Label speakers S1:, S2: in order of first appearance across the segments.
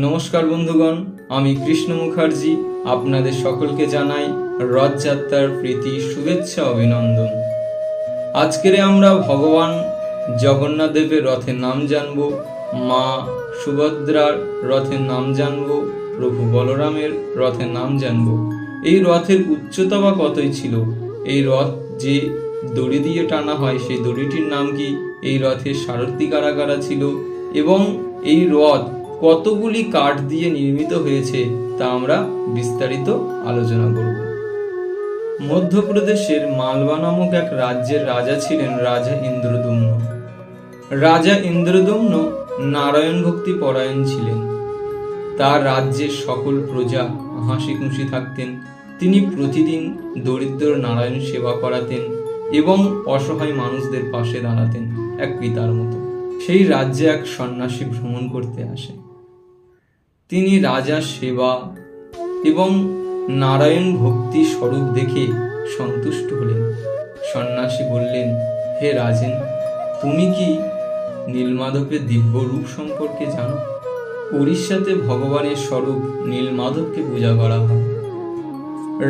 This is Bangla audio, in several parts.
S1: নমস্কার বন্ধুগণ, আমি কৃষ্ণ মুখার্জি আপনাদের সকলকে জানাই রথযাত্রার প্রীতি শুভেচ্ছা অভিনন্দন। আজকের আমরা ভগবান জগন্নাথ দেবের রথের নাম জানব, মা সুভদ্রার রথের নাম জানব, প্রভু বলরামের রথের নাম জানব। এই রথের উচ্চতা বা কতই ছিল, এই রথ যে দড়ি দিয়ে টানা হয় সেই দড়িটির নাম কি, এই রথের সারথি কারা কারা ছিল এবং এই রথ কতগুলি কাঠ দিয়ে নির্মিত হয়েছে তা আমরা বিস্তারিত আলোচনা করব। মধ্যপ্রদেশের মালবা নামক এক রাজ্যের রাজা ছিলেন রাজা ইন্দ্রদুম্ন। রাজা ইন্দ্রদুম্ন নারায়ণ ভক্তি পরায়ণ ছিলেন। তার রাজ্যের সকল প্রজা হাসি খুশি থাকতেন। তিনি প্রতিদিন দরিদ্র নারায়ণ সেবা করাতেন এবং অসহায় মানুষদের পাশে দাঁড়াতেন এক পিতার মতো। সেই রাজ্যে এক সন্ন্যাসী ভ্রমণ করতে আসে। তিনি রাজার সেবা এবং নারায়ণ ভক্তি স্বরূপ দেখে সন্তুষ্ট হলেন। সন্ন্যাসী বললেন, হে রাজেন, তুমি কি নীলমাধবের দিব্য রূপ সম্পর্কে জানো? উড়িষ্যাতে ভগবানের স্বরূপ নীলমাধবকে পূজা করা হয়।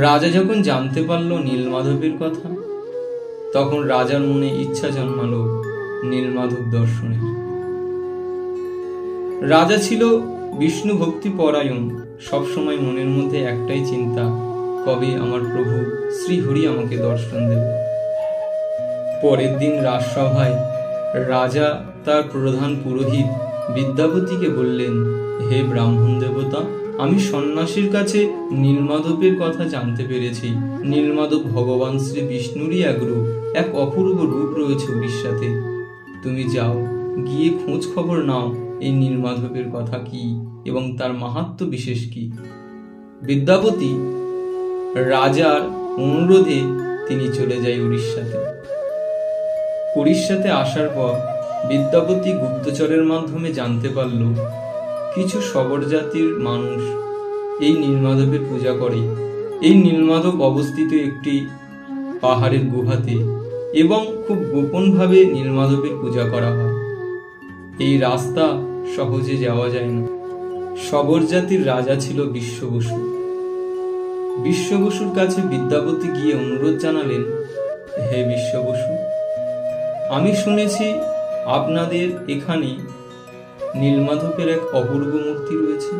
S1: রাজা যখন জানতে পারল নীলমাধবের কথা, তখন রাজার মনে ইচ্ছা জন্মালো নীলমাধব দর্শনের। রাজা ছিল বিষ্ণু ভক্তি পরায়ণ। সবসময় মনের মধ্যে একটাই চিন্তা, কবে আমার প্রভু শ্রীহরি আমাকে দর্শন দেবে। পরের দিন রাজসভায় রাজা তার প্রধান পুরোহিত বিদ্যাপতিকে বললেন, হে ব্রাহ্মণ দেবতা, আমি সন্ন্যাসীর কাছে নীলমাধবের কথা জানতে পেরেছি। নীলমাধব ভগবান শ্রী বিষ্ণুরই এক রূপ, এক অপূর্ব রূপ রয়েছে উড়িষ্যাতে। তুমি যাও, গিয়ে খোঁজ খবর নাও এই নীলমাধবের কথা কি এবং তার মাহাত্ম্য বিশেষ কি। বিদ্যাপতি রাজার অনুরোধে তিনি চলে যায় উড়িষ্যাতে। উড়িষ্যাতে আসার পর বিদ্যাপতি গুপ্তচরের মাধ্যমে জানতে পারল কিছু শবর জাতির মানুষ এই নীলমাধবের পূজা করে। এই নীলমাধব অবস্থিত একটি পাহাড়ের গুহাতে এবং খুব গোপনভাবে নীলমাধবের পূজা করা হয়। এই রাস্তা সহজে যাওয়া যায় না। শবর জাতির রাজা ছিল বিশ্ব বসু। বিশ্ব বসুর কাছে বিদ্যাপতি গিয়ে অনুরোধ জানালেন, হে বিশ্ব বসু, আমি শুনেছি আপনাদের এখানে নীলমাধবের এক অপূর্ব মূর্তি রয়েছে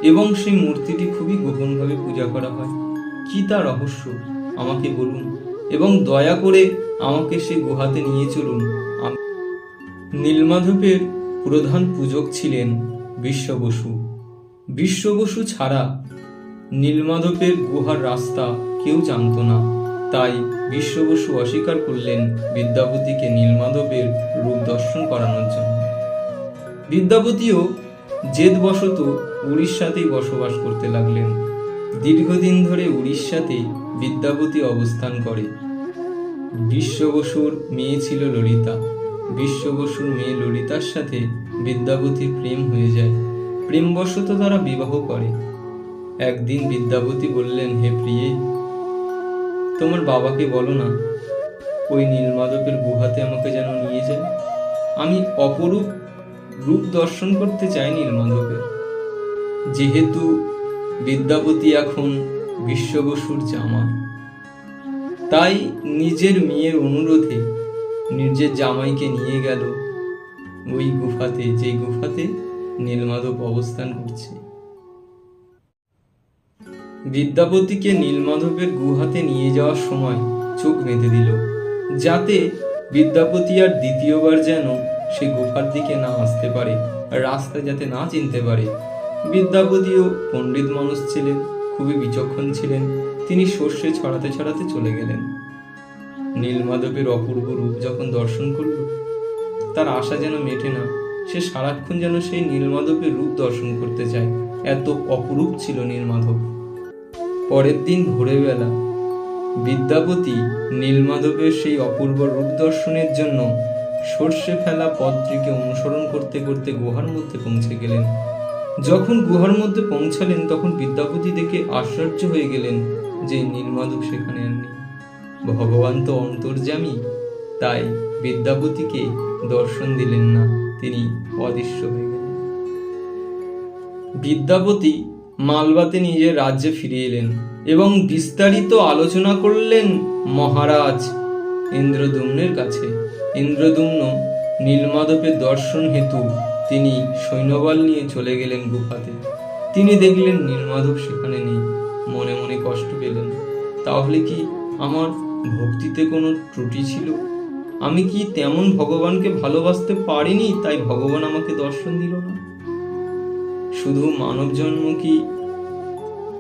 S1: এবং সেই মূর্তিটি খুবই গোপনভাবে পূজা করা হয়। কি তা রহস্য আমাকে বলুন এবং দয়া করে আমাকে সেই গুহাতে নিয়ে চলুন। নীলমাধবের প্রধান পূজক ছিলেন বিশ্ব বসু। বিশ্ব বসু ছাড়া নীলমাধবের গুহার রাস্তা কেউ জানত না। তাই বিশ্ব বসু অস্বীকার করলেন বিদ্যাপতিকে নীলমাধবের রূপ দর্শন করানোর জন্য। বিদ্যাপতিও জেদবশত উড়িষ্যাতেই বসবাস করতে লাগলেন। দীর্ঘদিন ধরে উড়িষ্যাতে বিদ্যাপতি অবস্থান করে। বিশ্ব বসুর মেয়ে ছিল ললিতা। বিশ্ব বসুর মেয়ে ললিতার সাথে বিদ্যাপতির প্রেম হয়ে যায়। প্রেমবশত তারা বিবাহ করে। একদিন বিদ্যাপতি বললেন, হে প্রিয়ে, তোমার বাবাকে বলো না ওই নীলমাধবের গুহাতে আমাকে যেন নিয়ে যায়। আমি অপরূপ রূপ দর্শন করতে চাই নীলমাধবের। যেহেতু বিদ্যাপতি এখন বিশ্ব বসুর জামাই, তাই নিজের মেয়ের অনুরোধে নিজের জামাইকে নিয়ে গেল ওই গুহাতে, যে গুহাতে নীলমাধব অবস্থান করছে। বিদ্যাপতিকে নীলমাধবের গুহাতে নিয়ে যাওয়ার সময় চোখ বেঁধে দিল, যাতে বিদ্যাপতি আর দ্বিতীয়বার যেন সে গুহার দিকে না আসতে পারে, রাস্তা যাতে না চিনতে পারে। বিদ্যাপতিও পণ্ডিত মানুষ ছিলেন, খুবই বিচক্ষণ ছিলেন। তিনি সর্ষে ছড়াতে ছড়াতে চলে গেলেন। নীলমাধবের অপূর্ব রূপ যখন দর্শন করল, তার আশা যেন মেটে না। সে সারাক্ষণ যেন সেই নীলমাধবের রূপ দর্শন করতে চায়, এত অপরূপ ছিল নীলমাধব। পরের দিন ভোরবেলা বিদ্যাপতি নীলমাধবের সেই অপূর্ব রূপ দর্শনের জন্য সর্ষে ফেলা পথটিকে অনুসরণ করতে করতে গুহার মধ্যে পৌঁছে গেলেন। যখন গুহার মধ্যে পৌঁছালেন, তখন বিদ্যাপতি দেখে আশ্চর্য হয়ে গেলেন যে নীলমাধব সেখানে আর নেই। ভগবান তো অন্তর্যামী, তাই বিদ্যাপতিকে দর্শন দিলেন না, তিনি অদৃশ্য হয়ে গেলেন। বিদ্যাপতি মালবাতে নিজের রাজ্যে ফিরে এলেন এবং বিস্তারিত আলোচনা করলেন মহারাজ ইন্দ্রদ্যুম্নের কাছে। ইন্দ্রদ্যুম্ন নীলমাধবের দর্শন হেতু তিনি সৈন্যবল নিয়ে চলে গেলেন গুফাতে। তিনি দেখলেন নীলমাধব সেখানে নেই। মনে মনে কষ্ট পেলেন, তাহলে কি আমার ভক্তিতে কোনো ত্রুটি ছিল? আমি কি তেমন ভগবানকে ভালোবাসতে পারিনি, তাই ভগবান আমাকে দর্শন দিল না? শুধু মানব জন্ম কি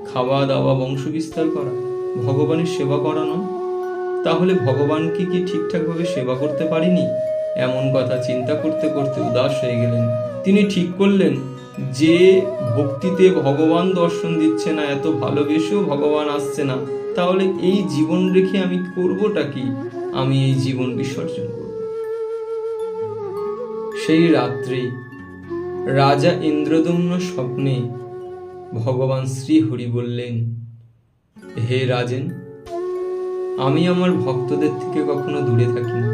S1: খাওয়া দাওয়া বংশ বিস্তার করা, ভগবানের সেবা করা নয়? তাহলে ভগবানকে কি ঠিকঠাকভাবে সেবা করতে পারিনি? এমন কথা চিন্তা করতে করতে উদাস হয়ে গেলেন। তিনি ঠিক করলেন, যে ভক্তিতে ভগবান দর্শন দিচ্ছে না, এত ভালোবেসেও ভগবান আসছে না, তাহলে এই জীবন রেখে আমি করবটা কি? আমি এই জীবন বিসর্জন করব। সেই রাত্রে রাজা ইন্দ্রদ্যুম্ন স্বপ্নে ভগবান শ্রীহরি বললেন, হে রাজেন, আমি আমার ভক্তদের থেকে কখনো দূরে থাকি না।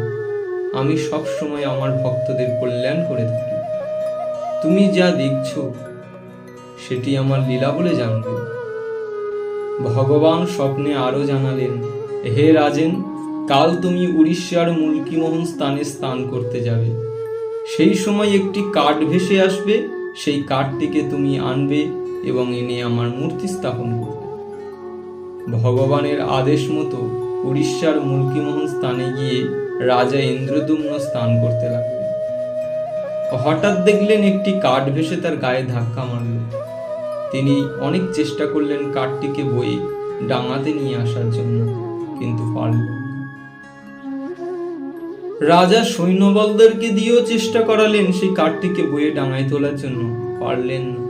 S1: আমি সব সময় আমার ভক্তদের কল্যাণ করে থাকি। তুমি যা দেখছো সেটি আমার লীলা বলে জানবে। ভগবান স্বপ্নে আরো জানালেন, হে রাজেন, কাল তুমি উড়িষ্যার মুলকিমোহন স্থানে স্নান করতে যাবে। সেই সময় একটি কাঠ ভেসে আসবে, সেই কাঠটিকে তুমি আনবে এবং এনে আমার মূর্তি স্থাপন করবে। ভগবানের আদেশ মতো উড়িষ্যার মুলকিমোহন স্থানে গিয়ে রাজা ইন্দ্রদ্যুম্ন স্নান করতে লাগলেন। হঠাৎ দেখলেন একটি কাঠ ভেসে তার গায়ে ধাক্কা মারল। তিনি অনেক চেষ্টা করলেন কাঠটিকে বয়ে ডাঙাতে নিয়ে আসার জন্য, কিন্তু পারলেন না। রাজা সৈন্যবলদেরকে দিয়েও চেষ্টা করালেন সেই কাঠটিকে বয়ে ডাঙায় তোলার জন্য, পারলেন না।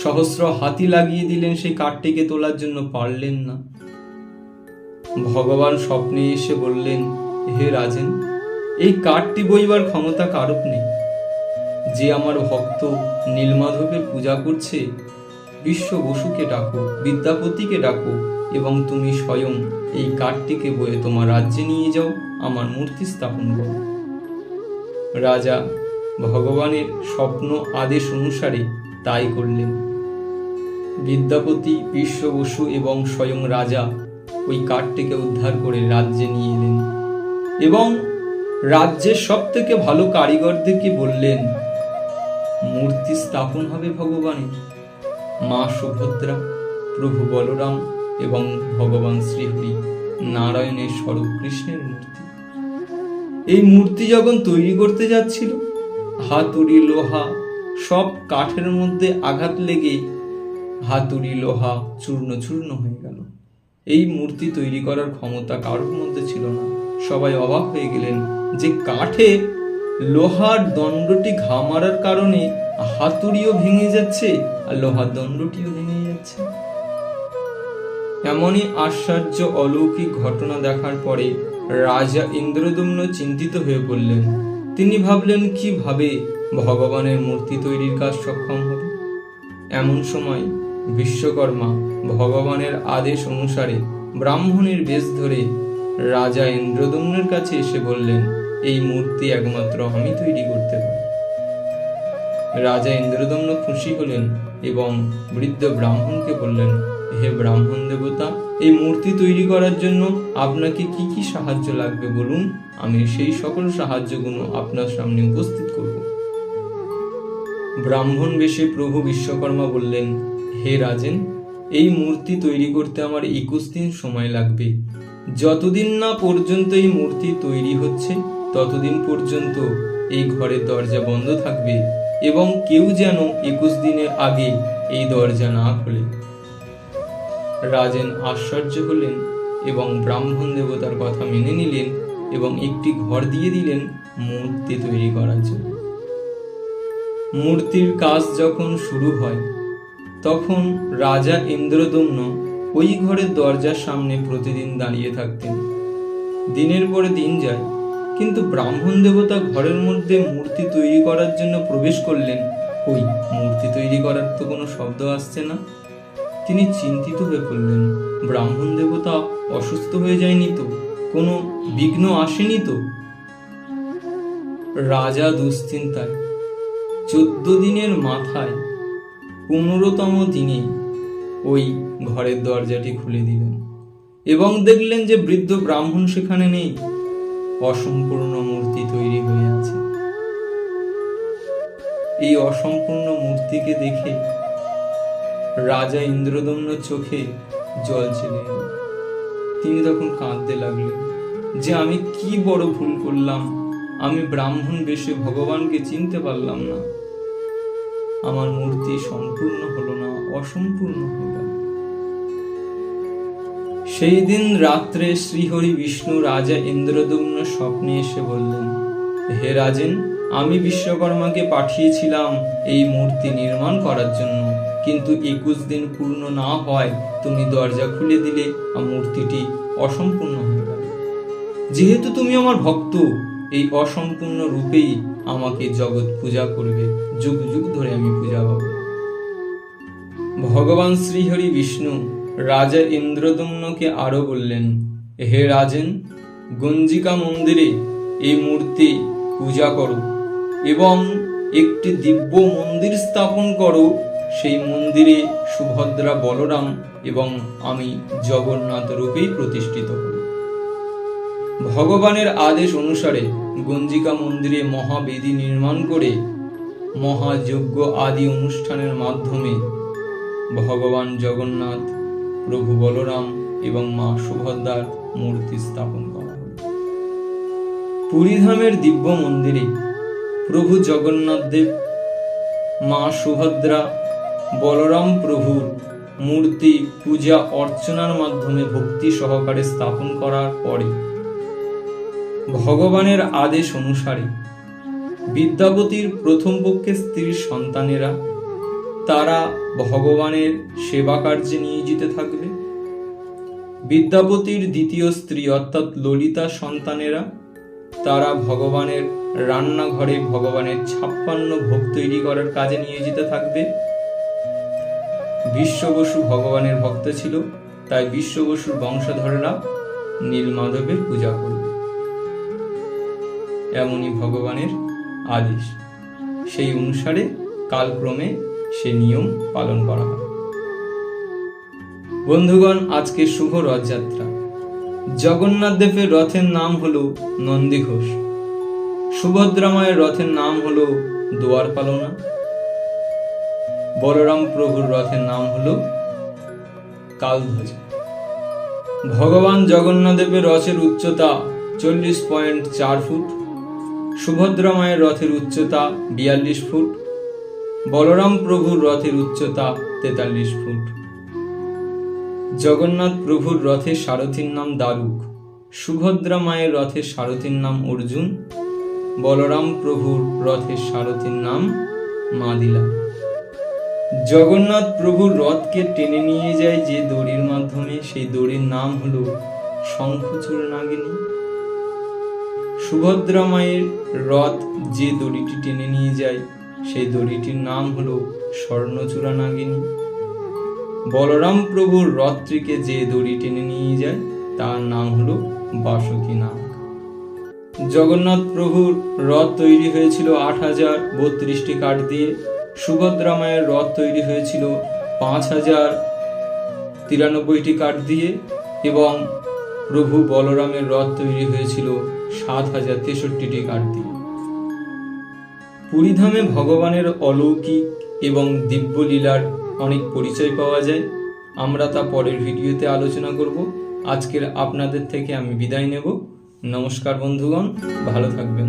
S1: সহস্র হাতি লাগিয়ে দিলেন সেই কাঠটিকে তোলার জন্য, পারলেন না। ভগবান স্বপ্নে এসে বললেন, হে রাজেন, এই কাঠটি বইবার ক্ষমতা কারুর নেই। যে আমার ভক্ত নীলমাধবের পূজা করছে, বিশ্ব বসুকে ডাকো, বিদ্যাপতিকে ডাকো এবং তুমি স্বয়ং এই কাঠটিকে বয়ে তোমার রাজ্যে নিয়ে যাও, আমার মূর্তি স্থাপন করো। রাজা ভগবানের স্বপ্ন আদেশ অনুসারে তাই করলেন। বিদ্যাপতি, বিশ্ব বসু এবং স্বয়ং রাজা ওই কাঠটিকে উদ্ধার করে রাজ্যে নিয়ে এলেন এবং রাজ্যের সব থেকে ভালো কারিগরদেরকে বললেন, মূর্তি স্থাপন হবে ভগবানের। মা সুভদ্রা, প্রভু বলরাম এবং ভগবান শ্রীহরি নারায়ণের স্বরূপ কৃষ্ণের মূর্তি। এই মূর্তি যখন তৈরি করতে যাচ্ছিল, হাতুড়ি, লোহা সব কাঠের মধ্যে আঘাত লেগে হাতুড়ি, লোহা চূর্ণ চূর্ণ হয়ে গেল। এই মূর্তি তৈরি করার ক্ষমতা কারোর মধ্যে ছিল না। সবাই অবাক হয়ে গেলেন যে কাঠে লোহার দণ্ডটি ঘা মারার কারণে হাতুড়িও ভেঙে যাচ্ছে আর লোহার দণ্ডটিও ভেঙে যাচ্ছে। এমনই আশ্চর্য অলৌকিক ঘটনা দেখার পরে রাজা ইন্দ্রদ্যুম্ন চিন্তিত হয়ে পড়লেন। তিনি ভাবলেন, কিভাবে ভগবানের মূর্তি তৈরির কাজ সক্ষম হবে। এমন সময় বিশ্বকর্মা ভগবানের আদেশ অনুসারে ব্রাহ্মণের বেশ ধরে রাজা ইন্দ্রদ্যুম্নের কাছে এসে বললেন, এই মূর্তি একমাত্র আমি তৈরি করতে পারি। রাজা ইন্দ্রদ্যুম্ন খুশি হলেন এবং বৃদ্ধ ব্রাহ্মণকে বললেন, হে ব্রাহ্মণ দেবতা, এই মূর্তি তৈরি করার জন্য আপনাকে কি কি সাহায্য লাগবে বলুন, আমি সেই সকল সাহায্যগুলো আপনার সামনে উপস্থিত করব। ব্রাহ্মণ বেশে প্রভু বিশ্বকর্মা বললেন, হে রাজেন, এই মূর্তি তৈরি করতে আমার 21 দিন সময় লাগবে। যতদিন না পর্যন্ত এই মূর্তি তৈরি হচ্ছে ততদিন পর্যন্ত এই ঘরের দরজা বন্ধ থাকবে এবং কেউ যেন 21 দিনের আগে এই দরজা না খোলে। রাজেন আশ্চর্য হলেন এবং ব্রাহ্মণ দেবতার কথা মেনে নিলেন এবং একটি ঘর দিয়ে দিলেন মূর্তি তৈরি করার জন্য। মূর্তির কাজ যখন শুরু হয় তখন রাজা ইন্দ্রদ্যুম্ন ওই ঘরের দরজার সামনে প্রতিদিন দাঁড়িয়ে থাকতেন। দিনের পরে দিন যায়, কিন্তু ব্রাহ্মণ দেবতা ঘরের মধ্যে মূর্তি তৈরি করার জন্য প্রবেশ করলেন। ওই মূর্তি তৈরি করার তো কোনো শব্দ আসছে না। তিনি চিন্তিত হয়ে পড়লেন, ব্রাহ্মণ দেবতা অসুস্থ হয়ে যায়নি তো, কোনো বিঘ্ন আসেনি তো। রাজা দুশ্চিন্তায় 14 দিনের মাথায় 15তম দিনে ওই ঘরের দরজাটি খুলে দিলেন এবং দেখলেন যে বৃদ্ধ ব্রাহ্মণ সেখানে নেই, অসম্পূর্ণ মূর্তি তৈরি হয়ে আছে। এই অসম্পূর্ণ মূর্তিকে দেখে রাজা ইন্দ্রদম্ন চোখে জল চলে এলো। তিনি তখন কাঁদতে লাগলেন যে আমি কি বড় ভুল করলাম, আমি ব্রাহ্মণ বেশে ভগবানকে চিনতে পারলাম না, আমার মূর্তি সম্পূর্ণ হলো না, অসম্পূর্ণ হয়ে গেল। সেই দিন রাত্রে শ্রীহরি বিষ্ণু রাজা ইন্দ্রদম্ন স্বপ্নে এসে বললেন, হে রাজেন, আমি বিশ্বকর্মাকে পাঠিয়েছিলাম এই মূর্তি নির্মাণ করার জন্য, কিন্তু 21 দিন পূর্ণ না হয় তুমি দরজা খুলে দিলে আর মূর্তিটি অসম্পূর্ণ হয়ে গেল। যেহেতু তুমি আমার ভক্ত, এই অসম্পূর্ণ রূপেই আমাকে জগৎ পূজা করবে, যুগ যুগ ধরে আমি পূজা পাব। ভগবান শ্রীহরি বিষ্ণু রাজা ইন্দ্রদম্নকে আরো বললেন, হে রাজেন, গঞ্জিকা মন্দিরে এই মূর্তি পূজা করো এবং একটি দিব্য মন্দির স্থাপন করো। সেই মন্দিরে সুভদ্রা, বলরাম এবং আমি জগন্নাথ রূপেই প্রতিষ্ঠিত হব। ভগবানের আদেশ অনুসারে গঞ্জিকা মন্দিরে মহাবেদী নির্মাণ করে মহাযজ্ঞ আদি অনুষ্ঠানের মাধ্যমে ভগবান জগন্নাথ, প্রভু বলরাম এবং মা সুভদ্রার মূর্তি স্থাপন করা হল। পুরীধামের দিব্য মন্দিরে প্রভু জগন্নাথ দেব, মা সুভদ্রা, বলরাম প্রভুর মূর্তি পূজা অর্চনার মাধ্যমে ভক্তি সহকারে স্থাপন করার পরে ভগবানের আদেশ অনুসারে বিদ্যাপতির প্রথম পক্ষের স্ত্রীর সন্তানেরা তারা ভগবানের সেবা কার্যে নিয়োজিত থাকবে। বিদ্যাপতির দ্বিতীয় স্ত্রী অর্থাৎ ললিতা সন্তানেরা তারা ভগবানের রান্নাঘরে ভগবানের 56 ভোগ তৈরি করার কাজে নিয়োজিত থাকবে। বিশ্ব বসু ভগবানের ভক্ত ছিল, তাই বিশ্ব বসুর বংশধরেরা নীলমাধবের পূজা করবে। এমনই ভগবানের আদেশ, সেই অনুসারে কালক্রমে সে নিয়ম পালন করা হয়। বন্ধুগণ, আজকে শুভ রথযাত্রা। জগন্নাথ দেবের রথের নাম হলো নন্দীঘোষ, সুভদ্রা মায়ের রথের নাম হলো দুয়ারপালনা, বলরাম প্রভুর রথের নাম হলো কালধ্বজা। ভগবান জগন্নাথ দেবের রথের উচ্চতা 40.4 ফুট, সুভদ্রা মায়ের রথের উচ্চতা 42 ফুট, বলরাম প্রভুর রথের উচ্চতা 43 ফুট। জগন্নাথ প্রভুর রথের সারথীর নাম দারুক, সুভদ্রা মায়ের রথের সারথীর নাম অর্জুন, বলরাম প্রভুর রথের সারথীর নাম মাদিলা। জগন্নাথ প্রভুর রথকে টেনে নিয়ে যায় যে দড়ির মাধ্যমে, সেই দড়ির নাম হলো শঙ্খচূড় নাগিনী। সুভদ্রা মায়ের রথ যে দড়িটি টেনে নিয়ে যায় সেই দড়িটির নাম হলো স্বর্ণচূড়া নাগিনী। বলরাম প্রভুর রথটিকে যে দড়ি টেনে নিয়ে যায় তার নাম হলো বাসুকী নাগ। জগন্নাথ প্রভুর রথ তৈরি হয়েছিল 8032টি কাঠ দিয়ে, সুভদ্রা মায়ের রথ তৈরি হয়েছিল 5093টি কাঠ দিয়ে এবং প্রভু বলরামের রথ তৈরি হয়েছিল 7063টি কাঠ দিয়ে। পুরীধামে ভগবানের অলৌকিক এবং দিব্য লীলার অনেক পরিচয় পাওয়া যায়, আমরা তা পরের ভিডিওতে আলোচনা করব। আজকের আপনাদের থেকে আমি বিদায় নেব। নমস্কার বন্ধুগণ, ভালো থাকবেন।